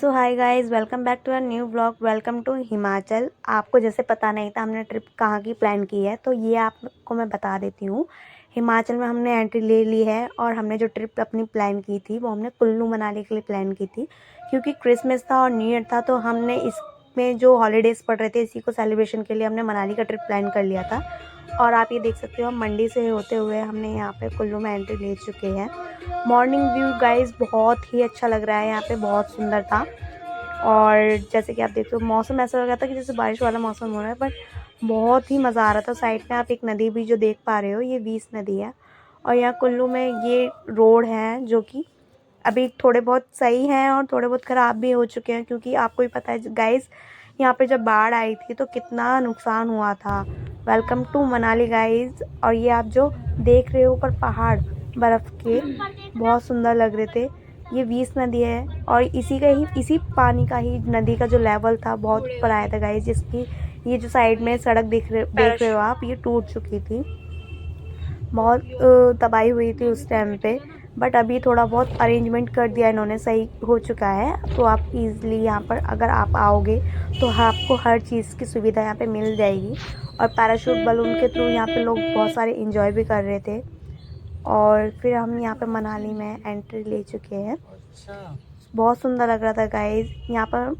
So hi guys, welcome back to a new blog. Welcome to Himachal. आपको जैसे पता नहीं था हमने ट्रिप कहाँ की प्लान की है, तो ये आपको मैं बता देती हूँ। हिमाचल में हमने एंट्री ले ली है और हमने जो ट्रिप अपनी प्लान की थी वो हमने कुल्लू मनाली के लिए प्लान की थी, क्योंकि क्रिसमस था और न्यू ईयर था। तो हमने इसमें जो हॉलीडेज़ पड़ रहे थे इसी को सेलिब्रेशन के लिए हमने मनाली का ट्रिप प्लान कर लिया था। और आप ये देख सकते हो हम मंडी से होते हुए हमने यहाँ पे कुल्लू में एंट्री ले चुके हैं। मॉर्निंग व्यू गाइस बहुत ही अच्छा लग रहा है, यहाँ पे बहुत सुंदर था। और जैसे कि आप देखते हो मौसम ऐसा लग रहा था कि जैसे बारिश वाला मौसम हो रहा है, बट बहुत ही मज़ा आ रहा था। साइड में आप एक नदी भी जो देख पा रहे हो, ये वीस नदी है। और यहाँ कुल्लू में ये रोड हैं जो कि अभी थोड़े बहुत सही हैं और थोड़े बहुत ख़राब भी हो चुके हैं, क्योंकि आपको ही पता है गाइस यहाँ पे जब बाढ़ आई थी तो कितना नुकसान हुआ था। Welcome to Manali guys. और ये आप जो देख रहे हो ऊपर पहाड़ बर्फ़ के, बहुत सुंदर लग रहे थे। ये वीस नदी है और इसी पानी का ही नदी का जो लेवल था बहुत ऊपर आया था गाइस, जिसकी ये जो साइड में सड़क देख रहे हो आप, ये टूट चुकी थी। बहुत तबाही हुई थी उस टाइम पे, बट अभी थोड़ा बहुत अरेंजमेंट कर दिया इन्होंने, सही हो चुका है। तो आप इजीली यहाँ पर अगर आप आओगे तो आपको हर चीज़ की सुविधा यहाँ पे मिल जाएगी। और पैराशूट बलून के थ्रू यहाँ पे लोग बहुत सारे इंजॉय भी कर रहे थे। और फिर हम यहाँ पे मनाली में एंट्री ले चुके हैं। बहुत सुंदर लग रहा था गाइस, यहाँ पर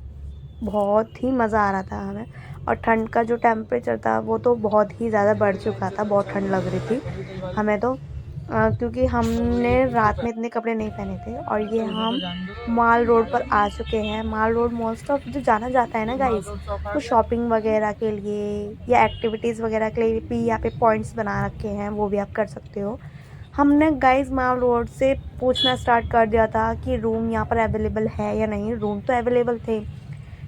बहुत ही मज़ा आ रहा था हमें। और ठंड का जो टेम्परेचर था वो तो बहुत ही ज़्यादा बढ़ चुका था, बहुत ठंड लग रही थी हमें तो, क्योंकि हमने रात में इतने कपड़े नहीं पहने थे। और ये हम माल रोड पर आ चुके हैं। माल रोड मोस्ट ऑफ जो जाना जाता है ना गाइस, वो शॉपिंग वगैरह के लिए या एक्टिविटीज़ वगैरह के लिए भी यहाँ पे पॉइंट्स बना रखे हैं, वो भी आप कर सकते हो। हमने गाइस माल रोड से पूछना स्टार्ट कर दिया था कि रूम यहाँ पर अवेलेबल है या नहीं। रूम तो अवेलेबल थे,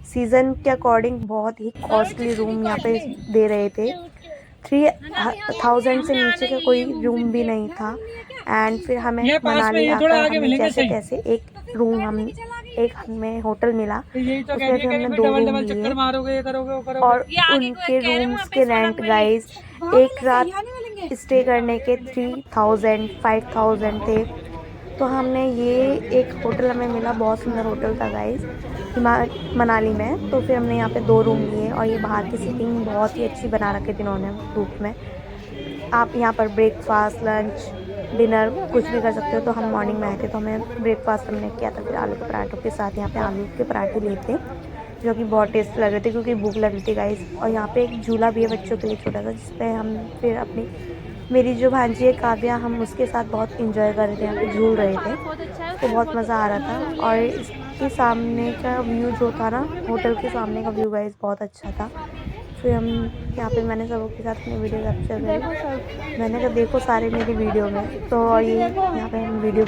सीज़न के अकॉर्डिंग बहुत ही कॉस्टली रूम यहाँ पे दे रहे थे। 3000 से नीचे का कोई रूम भी नहीं था। एंड फिर हमें मनाली आकर हमें जैसे तैसे एक हमें होटल मिला, उसमें फिर हमने 2 रूम लिए। और उनके रूम्स के रेंट गाइस एक रात स्टे करने के 3000 5000 थे। तो हमने ये एक होटल हमें मिला, बहुत सुंदर होटल था गाइस मनाली में। तो फिर हमने यहाँ पे 2 रूम लिए और ये बाहर की सीटिंग बहुत ही अच्छी बना रखी थी इन्होंने धूप में। आप यहाँ पर ब्रेकफास्ट लंच डिनर कुछ भी कर सकते हो। तो हम मॉर्निंग में आए थे तो हमें ब्रेकफास्ट हमने किया था, फिर आलू के पराठों के साथ यहाँ पे आलू के पराठे लिए थे, जो कि बहुत टेस्ट लग रहे थे क्योंकि भूख लग रही थी गाइस। और यहाँ पे एक झूला भी है बच्चों के लिए छोटा सा, जिसपे हम फिर अपनी मेरी जो भांजी है काव्या, हम उसके साथ बहुत इंजॉय कर रहे थे, यहाँ पे झूल रहे थे। तो बहुत मज़ा आ रहा था। और इसके सामने का व्यू जो था ना, होटल के सामने का व्यू गाइस बहुत अच्छा था। फिर हम यहाँ पे मैंने सबों के साथ अपनी वीडियो कैप्चर करी। मैंने कहा देखो सारे मेरी वीडियो में, तो ये यहाँ पे मैं वीडियो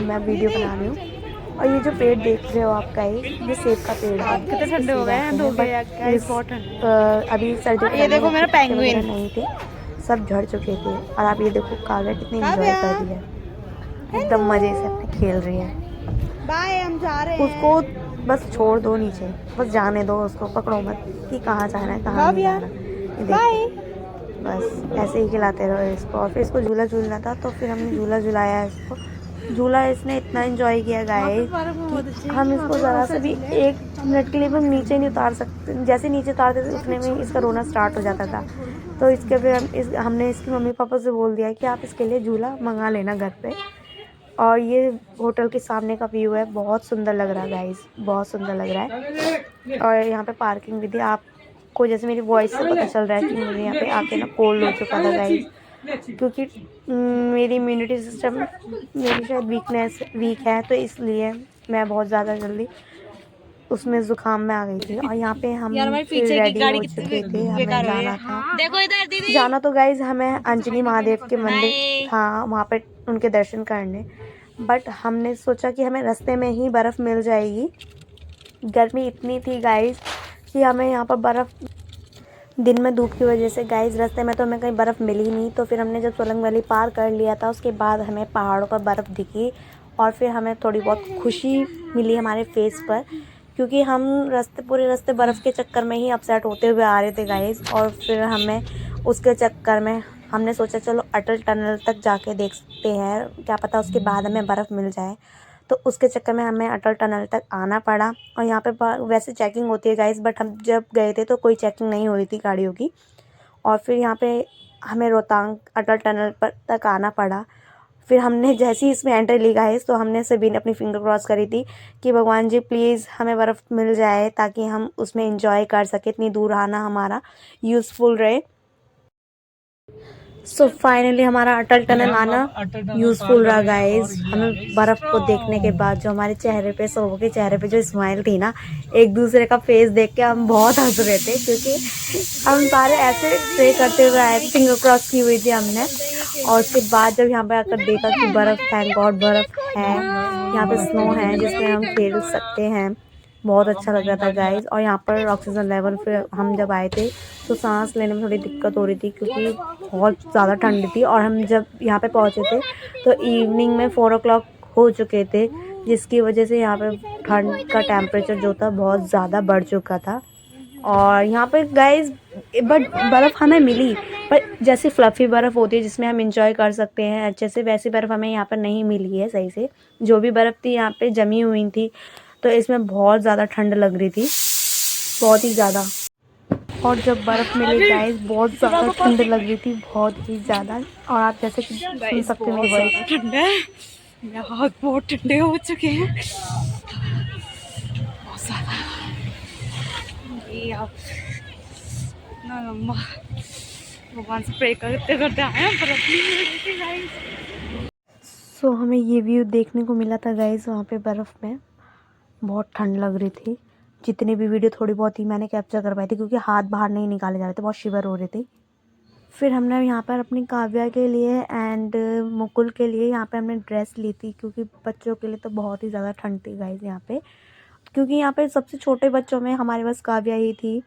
बना रही हूँ। और ये जो पेड़ देख रहे हो आप गाइस, ये सेब का पेड़ है। कितने ठंडे हो गए हैं, बहुत ठंड। अभी सर्दी ये देखो मेरा पेंगुइन नहीं थे, सब झड़ चुके थे। और आप ये देखो काव्या कितनी एंजॉय कर रही है, एकदम मज़े से अपने खेल रही है। बाय, हम जा रहे हैं। उसको बस छोड़ दो नीचे, बस जाने दो, उसको पकड़ो मत कि कहाँ जाना है कहाँ नहीं जाना। ये देखो बस ऐसे ही खिलाते रहो इसको। और फिर इसको झूला झूलना था तो फिर हमने झूला झुलाया इसको। झूला इसने इतना एंजॉय किया गाइस कि हम इसको ज़रा सा भी 1 मिनट के लिए भी नीचे नहीं उतार सकते। जैसे नीचे उतारते थे उतने में इसका रोना स्टार्ट हो जाता था। तो इसके फिर हमने इसके मम्मी पापा से बोल दिया कि आप इसके लिए झूला मंगा लेना घर पे। और ये होटल के सामने का व्यू है, बहुत सुंदर लग रहा है गाइस, बहुत सुंदर लग रहा है। और यहाँ पे पार्किंग भी थी। आपको जैसे मेरी वॉइस से पता चल रहा है कि मुझे यहाँ पे आके ना कोल्ड हो चुका था गाइस, क्योंकि मेरी इम्यूनिटी सिस्टम मेरी शायद वीक है, तो इसलिए मैं बहुत ज़्यादा जल्दी उसमें ज़ुकाम में आ गई थी। और यहाँ पे हम फिर रेडी हो चुके थे, हमें जाना था। देखो इधर दीदी, जाना तो गाइज हमें अंजनी महादेव के मंदिर था, वहाँ पे उनके दर्शन करने। बट हमने सोचा कि हमें रास्ते में ही बर्फ़ मिल जाएगी। गर्मी इतनी थी गाइज कि हमें यहाँ पर बर्फ़ दिन में धूप की वजह से गाइज रास्ते में तो हमें कहीं बर्फ़ मिली नहीं। तो फिर हमने जब सोलंग वैली पार कर लिया था उसके बाद हमें पहाड़ों पर बर्फ़ दिखी और फिर हमें थोड़ी बहुत खुशी मिली हमारे फेस पर, क्योंकि हम पूरे रास्ते बर्फ़ के चक्कर में ही अपसेट होते हुए आ रहे थे गाइस। और फिर हमें उसके चक्कर में हमने सोचा चलो अटल टनल तक जाके देखते हैं, क्या पता उसके बाद हमें बर्फ़ मिल जाए। तो उसके चक्कर में हमें अटल टनल तक आना पड़ा। और यहाँ पे वैसे चेकिंग होती है गाइस, बट हम जब गए थे तो कोई चेकिंग नहीं हो रही थी गाड़ियों की। और फिर यहाँ पे हमें रोहतांग अटल टनल पर तक आना पड़ा। फिर हमने जैसे ही इसमें एंट्री ली गाइस, तो हमने सभी ने अपनी फिंगर क्रॉस करी थी कि भगवान जी प्लीज़ हमें बर्फ़ मिल जाए ताकि हम उसमें एंजॉय कर सकें, इतनी दूर आना हमारा यूज़फुल रहे। सो फाइनली हमारा अटल टनल आना यूज़फुल रहा गाइस। हमें बर्फ़ को देखने के बाद जो हमारे चेहरे पे, सबों के चेहरे पे जो स्माइल थी ना, एक दूसरे का फेस देख के हम बहुत हंस रहे थे, क्योंकि हम सारे ऐसे प्रे करते हुए आए थे, फिंगर क्रॉस की हुई थी हमने। और उसके बाद जब यहाँ पे आकर देखा कि बर्फ़, थैंक गॉड बर्फ़ है, यहाँ पे स्नो है जिसमें हम खेल सकते हैं, बहुत अच्छा लग रहा था गाइस। और यहाँ पर ऑक्सीजन लेवल पे हम जब आए थे तो सांस लेने में थोड़ी दिक्कत हो रही थी, क्योंकि बहुत ज़्यादा ठंड थी। और हम जब यहाँ पे पहुँचे थे तो इवनिंग में 4 o'clock हो चुके थे, जिसकी वजह से यहाँ पे ठंड का टेम्परेचर जो था बहुत ज़्यादा बढ़ चुका था। और यहाँ पे गाइस बट बर्फ़ हमें मिली, पर जैसे फ्लफ़ी बर्फ़ होती है जिसमें हम इंजॉय कर सकते हैं अच्छे से, वैसी बर्फ़ हमें यहाँ पर नहीं मिली है सही से। जो भी बर्फ़ थी यहाँ पे जमी हुई थी, तो इसमें बहुत ज़्यादा ठंड लग रही थी, बहुत ही ज़्यादा। और जब बर्फ़ मिली गाइस, बहुत ज़्यादा ठंड लग रही थी, बहुत ही ज़्यादा। और आप जैसे कि सुन सकते हो मेरी वॉइस, ठंडा है, मेरे हाथ बहुत ठंडे हो चुके हैं बहुत ज़्यादा। ये आप इतना लंबा भगवान से प्रे करते करते आए हैं, बर्फ नहीं मिल रही थी गाइस। सो हमें ये व्यू देखने को मिला था गाइस, वहाँ पे बर्फ़ में बहुत ठंड लग रही थी। जितनी भी वीडियो थोड़ी बहुत ही मैंने कैप्चर करवाई थी, क्योंकि हाथ बाहर नहीं निकाले जा रहे थे, बहुत शिवर हो रहे थे। फिर हमने यहाँ पर अपनी काव्या के लिए एंड मुकुल के लिए यहाँ पे हमने ड्रेस ली थी, क्योंकि बच्चों के लिए तो बहुत ही ज़्यादा ठंड थी गाइस यहाँ पे। क्योंकि यहाँ पे सबसे छोटे बच्चों में हमारे पास काव्या ही थी।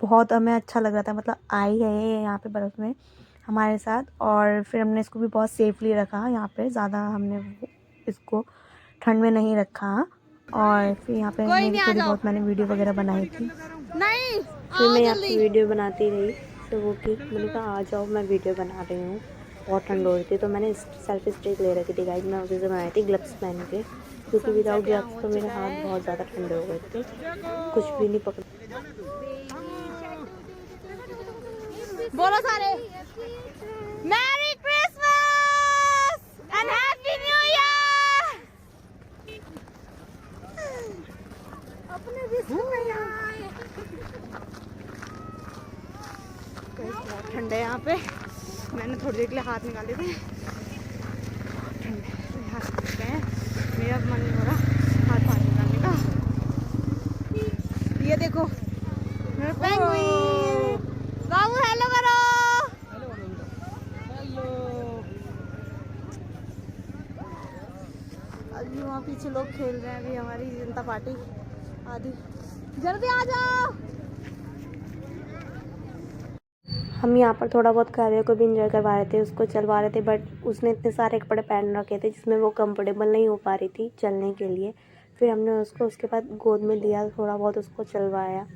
बहुत हमें अच्छा लग रहा था, मतलब आई है ये यहाँ पे बर्फ़ में हमारे साथ। और फिर हमने इसको भी बहुत सेफली रखा यहाँ पे, ज़्यादा हमने इसको ठंड में नहीं रखा। और फिर यहाँ पे मेरी थोड़ी बहुत मैंने वीडियो वगैरह बनाई थी। फिर मैं यहाँ पे वीडियो बनाती रही, तो वो कि मैंने कहा आ जाओ मैं वीडियो बना रही हूँ, बहुत ठंड हो रही थी। तो मैंने सेल्फी स्टिक ले रखी थी गाइस, मैं उसी से बनाई थी ग्लव्स पहन के, क्योंकि विदाउट ग्लव्स तो मेरे हाथ बहुत ज़्यादा ठंडे हो गए थे, कुछ भी नहीं पकड़। बोलो सारे merry Christmas and happy new year. अपने बहुत ठंडे यहाँ पे, मैंने थोड़ी देर के लिए हाथ निकाले थे, ठंडे हाथ निकलते हैं, मेरा मन नहीं हो रहा हाथ बाहर निकालने का। ये देखो मेरा पेंगुइन, बाबू हेलो करो। अभी वहाँ पीछे लोग खेल रहे हैं, अभी हमारी जनता पार्टी आदि, जल्दी आ जाओ। हम यहाँ पर थोड़ा बहुत काव्या को भी इंजॉय करवा रहे थे, उसको चलवा रहे थे, बट उसने इतने सारे कपड़े पहन रखे थे जिसमें वो कंफर्टेबल नहीं हो पा रही थी चलने के लिए। फिर हमने उसको उसके बाद गोद में लिया, थोड़ा बहुत उसको चलवाया,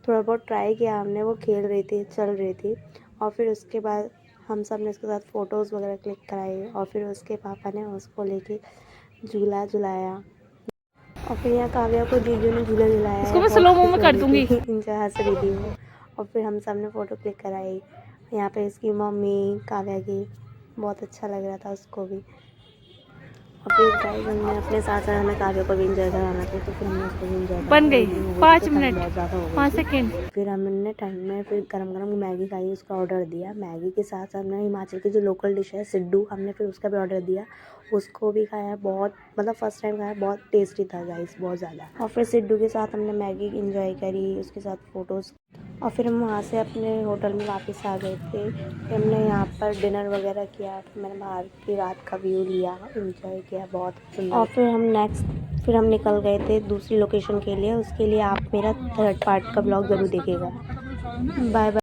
थोड़ा बहुत ट्राई किया हमने, वो खेल रही थी, चल रही थी। और फिर उसके बाद हम सब ने उसके साथ फ़ोटोज़ वगैरह क्लिक कराई। और फिर उसके पापा ने उसको लेके झूला झुलाया। और फिर यहाँ काव्या को जीजू ने झूला झुलाया, इसको मैं स्लो mo में कर दूंगी, इंजॉय हंस रही थी वो। और फिर हम सब ने फ़ोटो क्लिक कराई यहाँ पे, इसकी मम्मी काव्या की, बहुत अच्छा लग रहा था उसको भी। और फिर गाइस हमने अपने साथ साथ हमें काव्या को भी इंजॉय कराना था, तो फिर हमने उसको भी इंजॉय बन गई 5 मिनट बहुत ज़्यादा हो 5 सेकेंड। फिर हमने ठंड में फिर गरम गरम मैगी खाई, उसका ऑर्डर दिया। मैगी के साथ हमने हिमाचल की जो लोकल डिश है सिड्डू, हमने फिर उसका भी ऑर्डर दिया, उसको भी खाया। बहुत मतलब फ़र्स्ट टाइम खाया, बहुत टेस्टी था गाइस, बहुत ज़्यादा। और फिर सिड्डू के साथ हमने मैगी इंजॉय करी, उसके साथ फ़ोटोज़। और फिर हम वहाँ से अपने होटल में वापस आ गए थे। फिर हमने यहाँ पर डिनर वगैरह किया, फिर मैंने बाहर की रात का व्यू लिया, इंजॉय किया बहुत सुंदर। और फिर हम निकल गए थे दूसरी लोकेशन के लिए। उसके लिए आप मेरा थर्ड पार्ट का ब्लॉग ज़रूर देखिएगा। Bye bye.